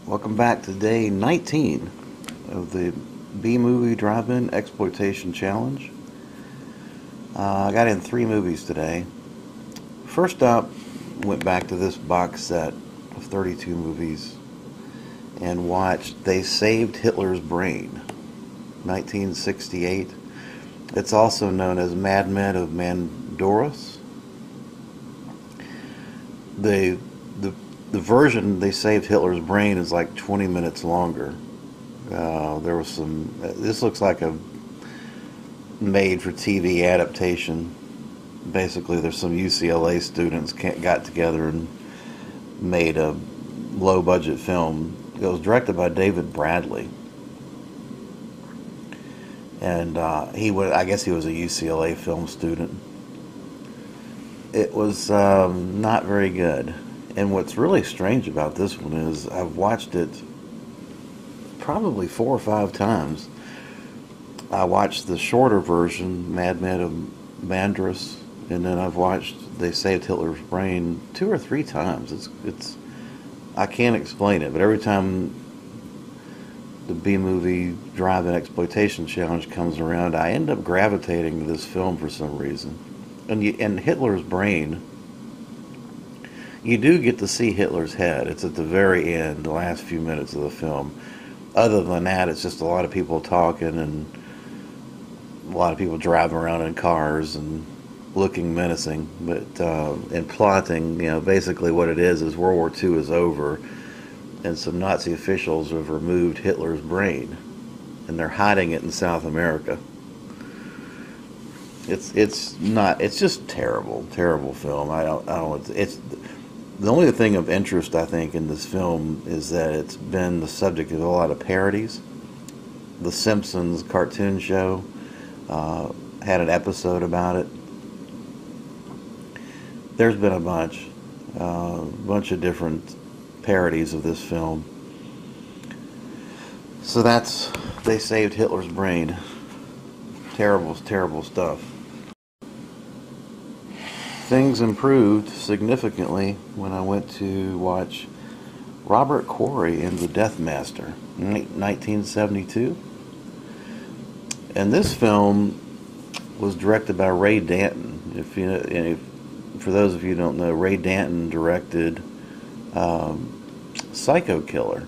Welcome back to day 19 of the B-Movie Drive-In Exploitation Challenge. I got in 3 movies today. First up, went back to this box set of 32 movies and watched They Saved Hitler's Brain, 1968. It's also known as Mad Men of Mandoras. The version They Saved Hitler's Brain is like 20 minutes longer. There was some. This looks like a made-for-TV adaptation. Basically, there's some UCLA students got together and made a low-budget film. It was directed by David Bradley, and I guess he was a UCLA film student. It was not very good. And what's really strange about this one is I've watched it probably 4 or 5 times. I watched the shorter version, Mad Men of Mandoras, and then I've watched They Saved Hitler's Brain 2 or 3 times. It's I can't explain it, but every time the B-Movie Drive-In Exploitation Challenge comes around, I end up gravitating to this film for some reason. And Hitler's Brain, you do get to see Hitler's head. It's at the very end, the last few minutes of the film. Other than that, it's just a lot of people talking and a lot of people driving around in cars and looking menacing. But in plotting, basically what it is World War II is over, and some Nazi officials have removed Hitler's brain, and they're hiding it in South America. It's just terrible film. I don't. It's the only thing of interest, I think, in this film is that it's been the subject of a lot of parodies. The Simpsons cartoon show had an episode about it. There's been a bunch of different parodies of this film. So that's They Saved Hitler's Brain. Terrible stuff. Things improved significantly when I went to watch Robert Quarry in The Death Master, 1972. And this film was directed by Ray Danton. For those of you who don't know, Ray Danton directed Psycho Killer.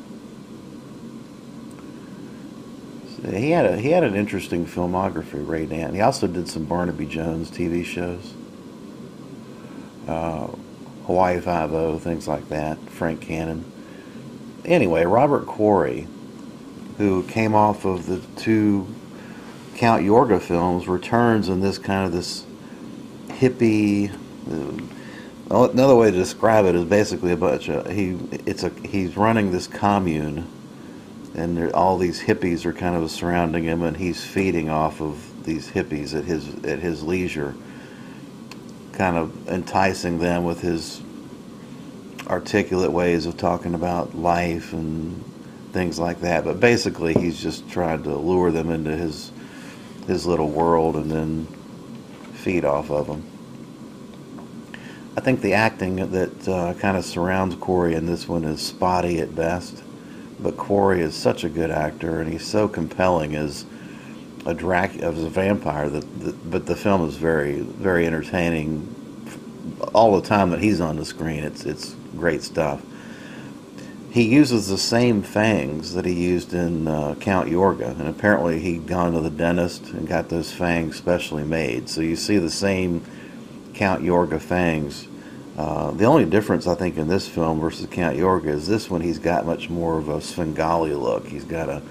So he had an interesting filmography, Ray Danton. He also did some Barnaby Jones TV shows. Hawaii Five-0, things like that, Frank Cannon. Anyway, Robert Quarry, who came off of the 2 Count Yorga films, returns in this hippie. Another way to describe it is basically he's running this commune, and all these hippies are kind of surrounding him, and he's feeding off of these hippies at his leisure, kind of enticing them with his articulate ways of talking about life and things like that. But basically, he's just trying to lure them into his little world and then feed off of them. I think the acting that kind of surrounds Quarry in this one is spotty at best, but Quarry is such a good actor, and he's so compelling as a vampire but the film is very, very entertaining all the time that he's on the screen. It's great stuff. He uses the same fangs that he used in Count Yorga, and apparently he'd gone to the dentist and got those fangs specially made. So you see the same Count Yorga fangs. The only difference, I think, in this film versus Count Yorga is this one he's got much more of a Svengali look. He's got a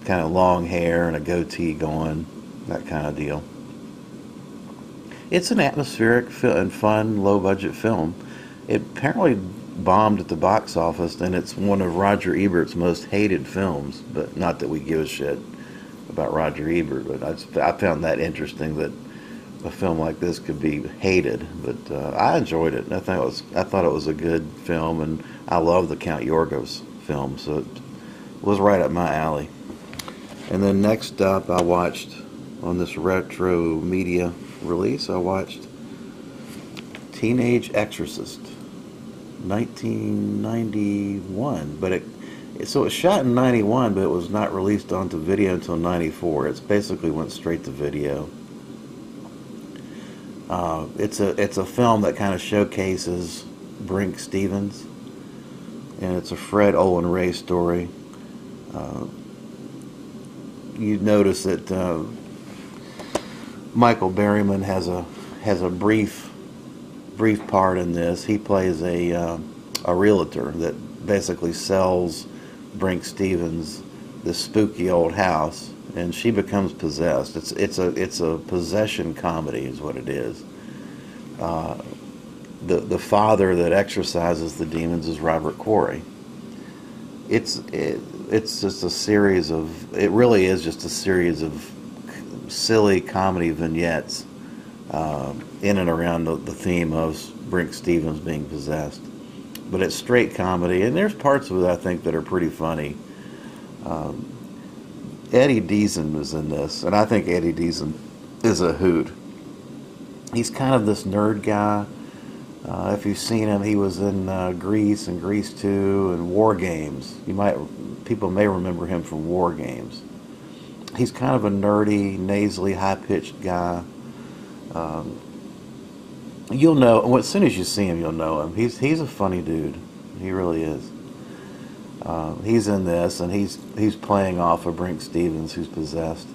kind of long hair and a goatee going, that kind of deal. It's an atmospheric and fun, low-budget film. It apparently bombed at the box office, and it's one of Roger Ebert's most hated films. But not that we give a shit about Roger Ebert, but I found that interesting that a film like this could be hated. But I enjoyed it. I thought it was a good film, and I love the Count Yorgos film, so it was right up my alley. And then next up, I watched on this retro media release, I watched Teenage Exorcist, 1991, but So it was shot in '91, but it was not released onto video until '94. It's basically went straight to video. It's a film that kind of showcases Brink Stevens, and it's a Fred Olin Ray story. Uh, you notice that Michael Berryman has a brief part in this. He plays a realtor that basically sells Brink Stevens this spooky old house, and she becomes possessed. It's a possession comedy, is what it is. The father that exorcises the demons is Robert Quarry. It's just a series of, it really is just a series of silly comedy vignettes in and around the theme of Brink Stevens being possessed. But it's straight comedy, and there's parts of it I think that are pretty funny. Eddie Deason is in this, and I think Eddie Deason is a hoot. He's kind of this nerd guy. If you've seen him, he was in Grease and Grease 2 and War Games. People may remember him from War Games. He's kind of a nerdy, nasally, high-pitched guy. You'll know, as soon as you see him, you'll know him. He's a funny dude. He really is. He's in this, and he's playing off of Brink Stevens, who's possessed.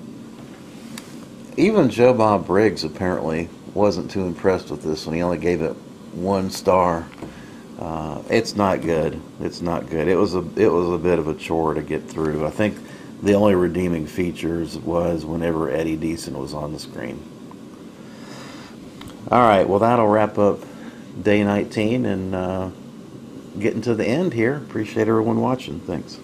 Even Joe Bob Briggs apparently wasn't too impressed with this one. He only gave it 1 star. It's not good. It's not good. It was a bit of a chore to get through. I think the only redeeming features was whenever Eddie Deason was on the screen. All right, well, that'll wrap up day 19 and getting to the end here. Appreciate everyone watching. Thanks.